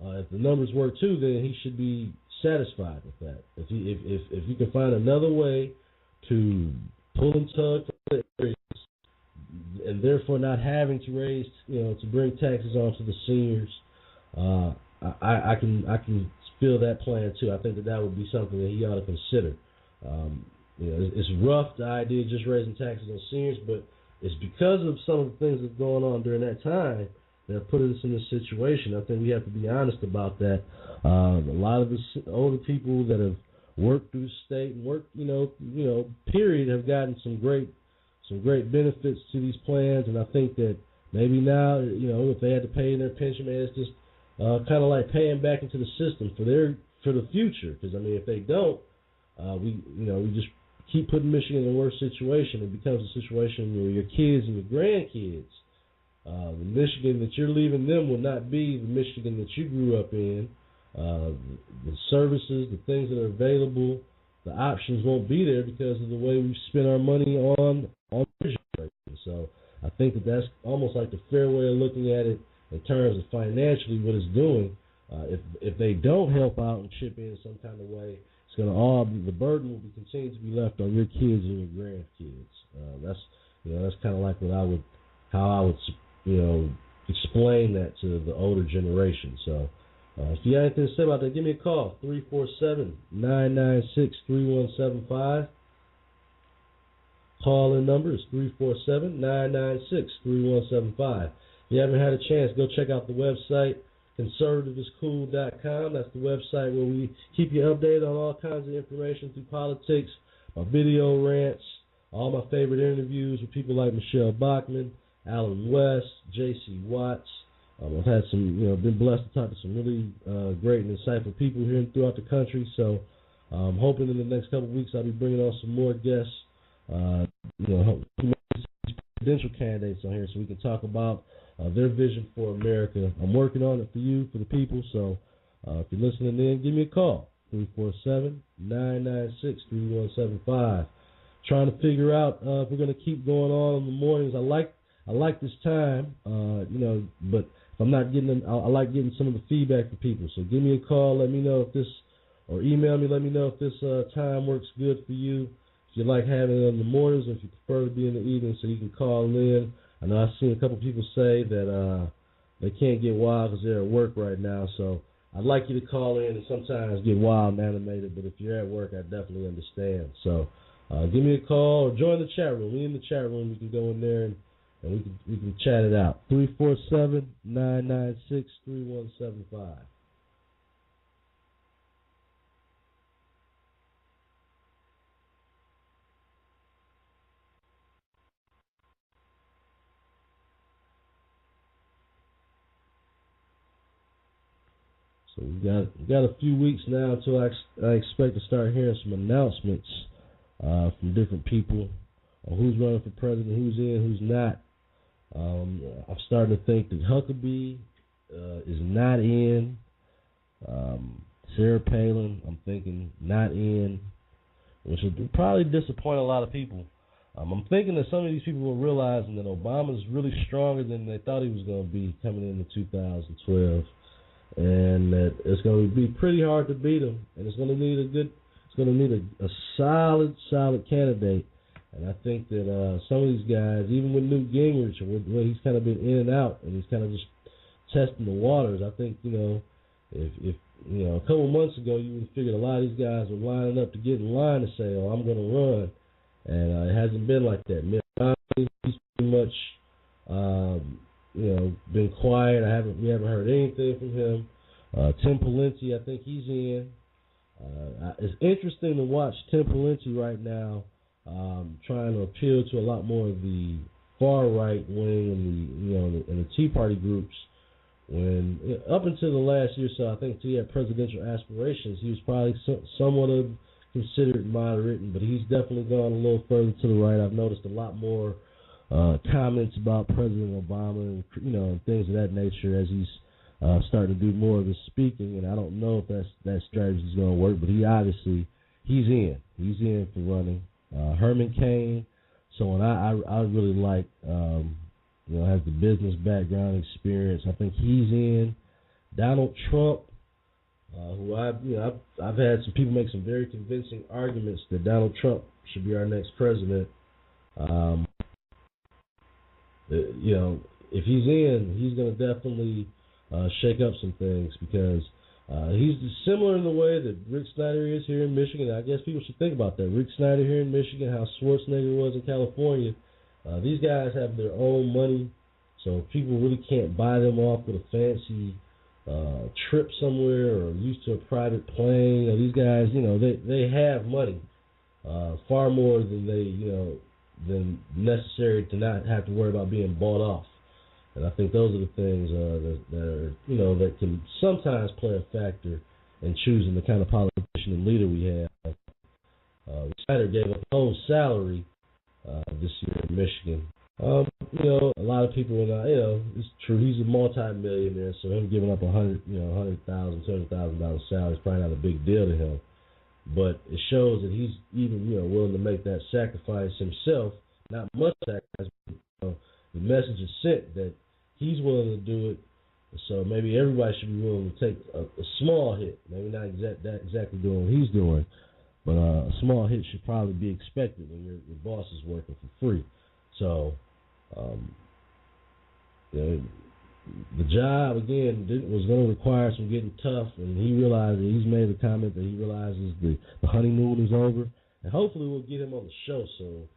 if the numbers work too, then he should be satisfied with that. If you can find another way to pull and tug from the areas, and therefore not having to raise, to bring taxes on to the seniors, I can feel that plan too. I think that would be something that he ought to consider. It's rough, the idea of just raising taxes on seniors, but it's because of some of the things that's going on during that time that put us in this situation. I think we have to be honest about that. A lot of the older people that have worked through the state and worked, period, have gotten some great benefits to these plans, and I think that maybe now, if they had to pay in their pension, man, it's just kind of like paying back into the system for the future. Because if they don't, we just keep putting Michigan in a worse situation. It becomes a situation where your kids and your grandkids, the Michigan that you're leaving them will not be the Michigan that you grew up in. The services, the things that are available, the options won't be there because of the way we spend our money on generation. So I think that that's almost like the fair way of looking at it in terms of financially what it's doing. If they don't help out and chip in some kind of way, it's going to all be, the burden will be continue to be left on your kids and your grandkids. That's kind of like how I would explain that to the older generation. So if you have anything to say about that, give me a call, 347-996-3175. Call-in number is 347-996-3175. If you haven't had a chance, go check out the website, conservativeiscool.com. That's the website where we keep you updated on all kinds of information through politics, our video rants, all my favorite interviews with people like Michelle Bachmann, Alan West, J.C. Watts. I've had been blessed to talk to some really great and insightful people here and throughout the country. So I'm hoping in the next couple of weeks I'll be bringing on some more guests, presidential candidates on here so we can talk about their vision for America. I'm working on it for you, for the people. So if you're listening in, give me a call, 347-996-3175. Trying to figure out if we're going to keep going on in the mornings. I like this time, but if I'm not getting them, I like getting some of the feedback from people. So give me a call, let me know if this, or email me, let me know if this time works good for you. If you like having it in the mornings, or if you prefer to be in the evening, so you can call in. I know I've seen a couple people say that they can't get wild because they're at work right now. So I'd like you to call in and sometimes get wild and animated. But if you're at work, I definitely understand. So give me a call or join the chat room. We in the chat room. You can go in there and we can chat it out. 347-996-3175. So we got a few weeks now until I expect to start hearing some announcements from different people on who's running for president, who's in, who's not. I'm starting to think that Huckabee is not in. Sarah Palin, I'm thinking not in, which will probably disappoint a lot of people. I'm thinking that some of these people are realizing that Obama is really stronger than they thought he was going to be coming into 2012, and that it's going to be pretty hard to beat him, and it's going to need a solid candidate. And I think that some of these guys, even with Newt Gingrich, where he's kind of been in and out, and he's kind of just testing the waters. I think if a couple months ago you would have figured a lot of these guys were lining up to get in line to say, "Oh, I'm going to run," and it hasn't been like that. Mitt Romney, he's pretty much been quiet. We haven't heard anything from him. Tim Pawlenty, I think he's in. It's interesting to watch Tim Pawlenty right now. Trying to appeal to a lot more of the far right wing and the Tea Party groups. When up until the last year or so, I think he had presidential aspirations. He was probably somewhat considered moderate, but he's definitely gone a little further to the right. I've noticed a lot more comments about President Obama and things of that nature as he's starting to do more of his speaking. And I don't know if that strategy is going to work, but he's in for running. Herman Cain, someone I really like, has the business background experience. I think he's in. Donald Trump, who I've had some people make some very convincing arguments that Donald Trump should be our next president. If he's in, he's going to definitely shake up some things because He's similar in the way that Rick Snyder is here in Michigan. I guess people should think about that. Rick Snyder here in Michigan, how Schwarzenegger was in California. These guys have their own money, so people really can't buy them off with a fancy trip somewhere or used to a private plane. These guys, they have money, far more than than necessary to not have to worry about being bought off. And I think those are the things that can sometimes play a factor in choosing the kind of politician and leader we have. Snyder gave up his whole salary this year in Michigan. A lot of people are not, it's true. He's a multi-millionaire, so him giving up $100,000, $200,000 salary is probably not a big deal to him. But it shows that he's even, willing to make that sacrifice himself. Not much sacrifice, but, the message is sent that he's willing to do it. So maybe everybody should be willing to take a small hit. Maybe not exactly doing what he's doing, but a small hit should probably be expected when your boss is working for free. So, the job, again, was going to require some getting tough, and he realized that he's made the comment that he realizes the honeymoon is over, and hopefully we'll get him on the show soon.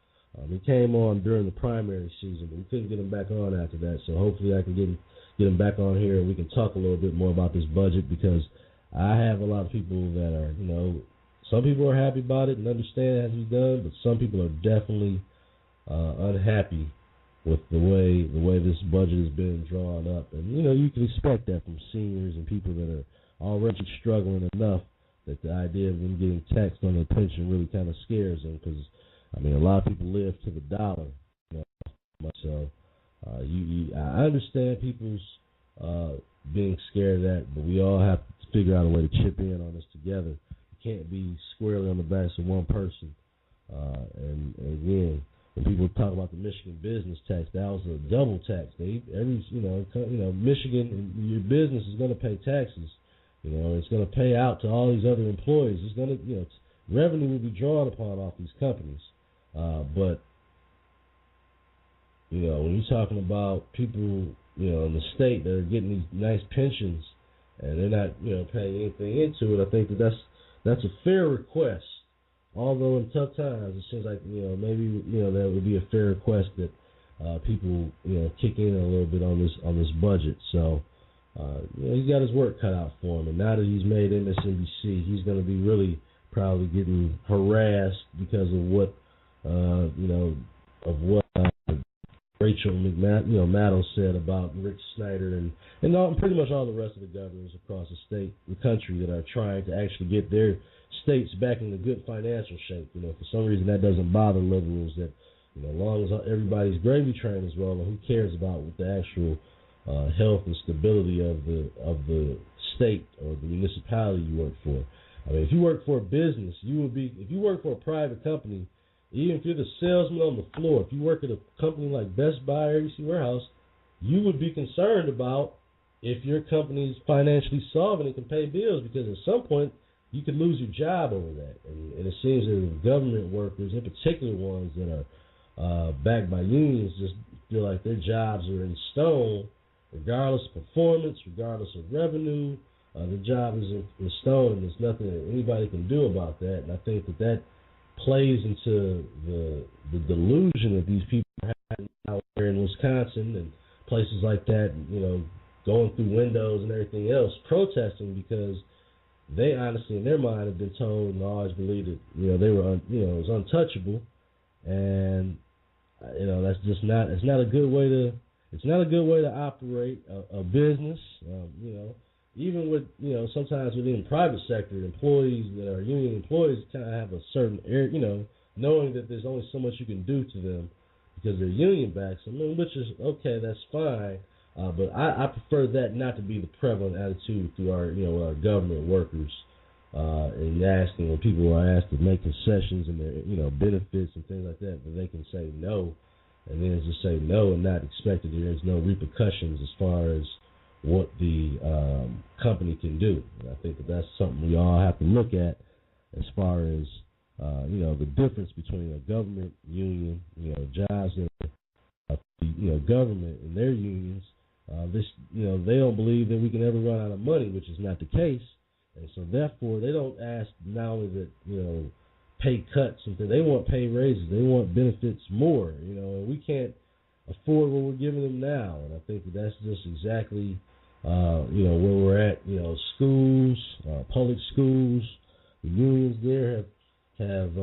He came on during the primary season, but we couldn't get him back on after that, so hopefully I can get him back on here and we can talk a little bit more about this budget, because I have a lot of people that are, some people are happy about it and understand it has to be done, but some people are definitely unhappy with the way this budget has been drawn up. And, you can expect that from seniors and people that are already struggling enough that the idea of them getting taxed on their pension really kind of scares them, because, a lot of people live to the dollar. So I understand people's being scared of that, but we all have to figure out a way to chip in on this together. You can't be squarely on the backs of one person. And again, when people talk about the Michigan business tax, that was a double tax. Michigan, your business is going to pay taxes. It's going to pay out to all these other employees. It's going to, revenue will be drawn upon off these companies. But when you're talking about people, in the state that are getting these nice pensions and they're not, paying anything into it, I think that's a fair request. Although in tough times, it seems like, maybe, that would be a fair request that people, kick in a little bit on this budget. So, he's got his work cut out for him. And now that he's made MSNBC, he's going to be really probably getting harassed because of what, Rachel Maddow said about Rick Snyder and pretty much all the rest of the governors across the country that are trying to actually get their states back in a good financial shape. For some reason that doesn't bother liberals. That as long as everybody's gravy train is rolling, who cares about what the actual health and stability of the state or the municipality you work for? If you work for a business, if you work for a private company, even if you're the salesman on the floor, if you work at a company like Best Buy or ABC Warehouse, you would be concerned about if your company is financially solvent and can pay bills, because at some point you could lose your job over that. And it seems that the government workers, in particular ones that are backed by unions, just feel like their jobs are in stone, regardless of performance, regardless of revenue. The job is in stone, and there's nothing that anybody can do about that. And I think that plays into the delusion that these people are having out there in Wisconsin and places like that, going through windows and everything else, protesting because they honestly in their mind have been told and always believed that they were it was untouchable, and that's just not a good way to operate a business. Even with, sometimes within the private sector, employees that are union employees kind of have a certain air, knowing that there's only so much you can do to them because they're union backs. Which is okay, that's fine. But I prefer that not to be the prevalent attitude through our government workers, and asking when people are asked to make concessions and their benefits and things like that they can say no, and then just say no and not expect that there's no repercussions as far as what the company can do. And I think that's something we all have to look at as far as the difference between a government union, jobs that government and their unions. They don't believe that we can ever run out of money, which is not the case. And so therefore, they don't ask not only that, pay cuts and things. They want pay raises. They want benefits more. And we can't afford what we're giving them now. And I think that's just exactly, where we're at. Schools, public schools, the unions there have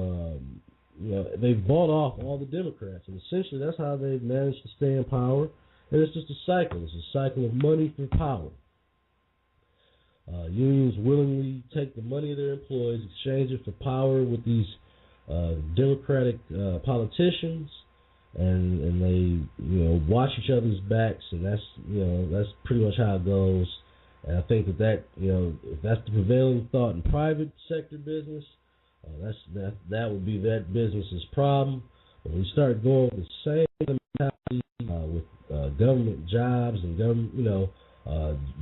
they've bought off all the Democrats, and essentially that's how they've managed to stay in power. And it's just a cycle. It's a cycle of money for power. Unions willingly take the money of their employees, exchange it for power with these Democratic politicians, and they watch each other's backs, and that's pretty much how it goes. And I think that if that's the prevailing thought in private sector business, that would be that business's problem. When we start going with the same mentality with government jobs and government,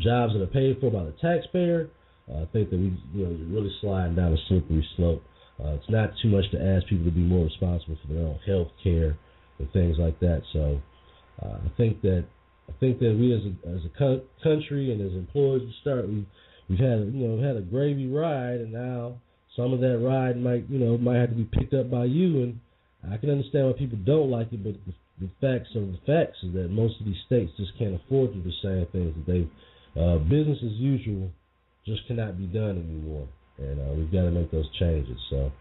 jobs that are paid for by the taxpayer, I think that we're really sliding down a slippery slope. It's not too much to ask people to be more responsible for their own health care and things like that. So I think that we as a country and as employers, we've had a gravy ride, and now some of that ride might have to be picked up by you. And I can understand why people don't like it, but the facts is that most of these states just can't afford to do the same things that business as usual just cannot be done anymore, and we've got to make those changes. So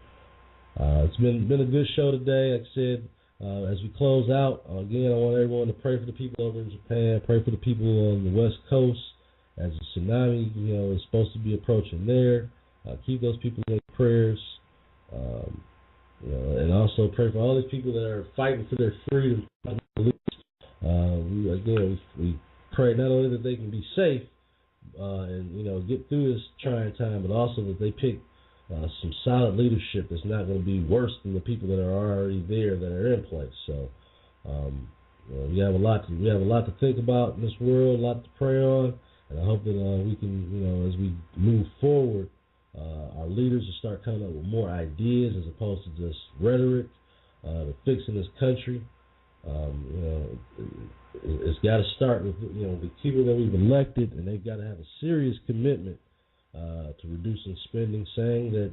it's been a good show today. Like I said, as we close out, again, I want everyone to pray for the people over in Japan, pray for the people on the West Coast as the tsunami is supposed to be approaching there. Keep those people in prayers. And also pray for all these people that are fighting for their freedom. We pray not only that they can be safe and get through this trying time, but also that they pick some solid leadership that's not going to be worse than the people that are already there that are in place. So we have a lot to think about in this world, a lot to pray on, and I hope that we can, as we move forward, our leaders will start coming up with more ideas as opposed to just rhetoric to fixing this country. It's got to start with the people that we've elected, and they've got to have a serious commitment to reducing spending, saying that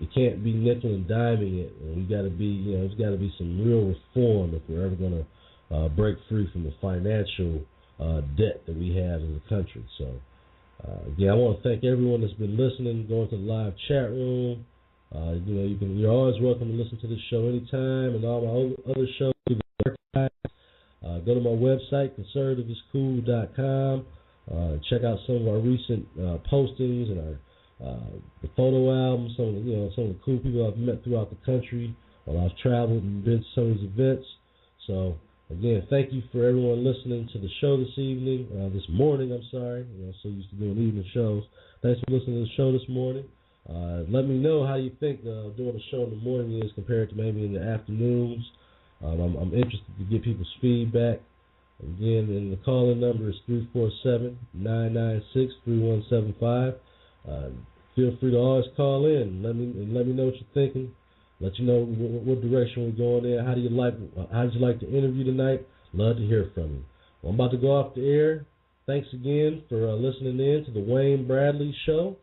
it can't be nickel and diming it, and we got to be there's got to be some real reform if we're ever going to break free from the financial debt that we have as a country. So. Again, I want to thank everyone that's been listening, going to the live chat room. You're always welcome to listen to this show anytime, and all my other shows. Go to my website, conservativescool.com. Check out some of our recent postings and our the photo albums. Some of the cool people I've met throughout the country while I've traveled and been to some of these events. So. Again, thank you for everyone listening to the show this morning. I'm sorry, so used to doing evening shows. Thanks for listening to the show this morning. Let me know how you think doing a show in the morning is compared to maybe in the afternoons. I'm interested to get people's feedback. Again, and the call-in number is 347-996-3175. Feel free to always call in and let me know what you're thinking. Let you know what direction we're going in. How did you like the interview tonight? Love to hear from you. Well, I'm about to go off the air. Thanks again for listening in to the Wayne Bradley Show.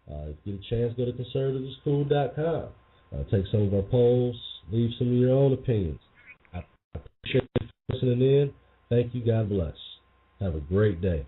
If you get a chance, go to conservativeschool.com. Take some of our polls. Leave some of your own opinions. I appreciate you listening in. Thank you. God bless. Have a great day.